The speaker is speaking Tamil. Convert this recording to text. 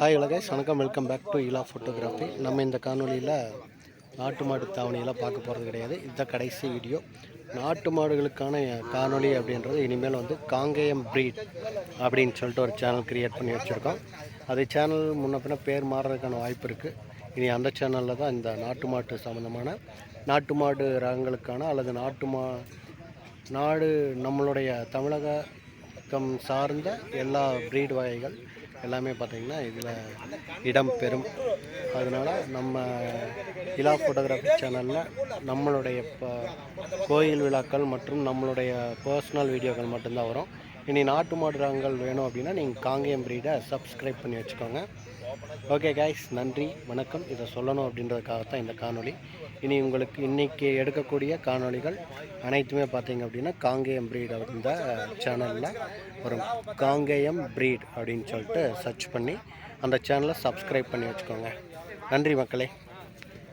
ஹாய் கைஸ், வணக்கம். Welcome back to Ila photography. நம்ம இந்த காணொலியில் நாட்டு மாடு தாவணியெல்லாம் பார்க்க போகிறது கிடையாது. இதுதான் கடைசி வீடியோ. நாட்டு மாடுகளுக்கான காணொலி அப்படின்றது இனிமேல் வந்து காங்கேயம் ப்ரீட் அப்படின்னு சொல்லிட்டு ஒரு சேனல் க்ரியேட் பண்ணி வச்சுருக்கோம். அது சேனல் முன்ன பின்ன பேர் மாறுறதுக்கான வாய்ப்பு இருக்குது. இனி அந்த சேனலில் தான் இந்த நாட்டு மாட்டு சம்மந்தமான நாட்டு மாடு ரகங்களுக்கான அல்லது நாடு நம்மளுடைய தமிழகம் சார்ந்த எல்லா ப்ரீட் வகைகள் எல்லாமே பார்த்திங்கன்னா இதில் இடம் பெறும். அதனால் நம்ம இலா ஃபோட்டோகிராஃபி சேனலில் நம்மளுடைய கோயில் விழாக்கள் மற்றும் நம்மளுடைய பர்சனல் வீடியோக்கள் மட்டும்தான் வரும். இனி நாட்டு மாடு ரகங்கள் வேணும் அப்படின்னா நீங்கள் காங்கேயம் ப்ரீடை சப்ஸ்கிரைப் பண்ணி வச்சுக்கோங்க. ஓகே கைஸ், நன்றி, வணக்கம். இதை சொல்லணும் அப்படின்றதுக்காகத்தான் இந்த காணொலி. இனி உங்களுக்கு இன்றைக்கி எடுக்கக்கூடிய காணொலிகள் அனைத்துமே பார்த்தீங்க அப்படின்னா காங்கேயம் ப்ரீட் இந்த சேனலில் வரும். காங்கேயம் ப்ரீட் அப்படின்னு சொல்லிட்டு சர்ச் பண்ணி அந்த சேனலை சப்ஸ்கிரைப் பண்ணி வச்சுக்கோங்க. நன்றி மக்களே.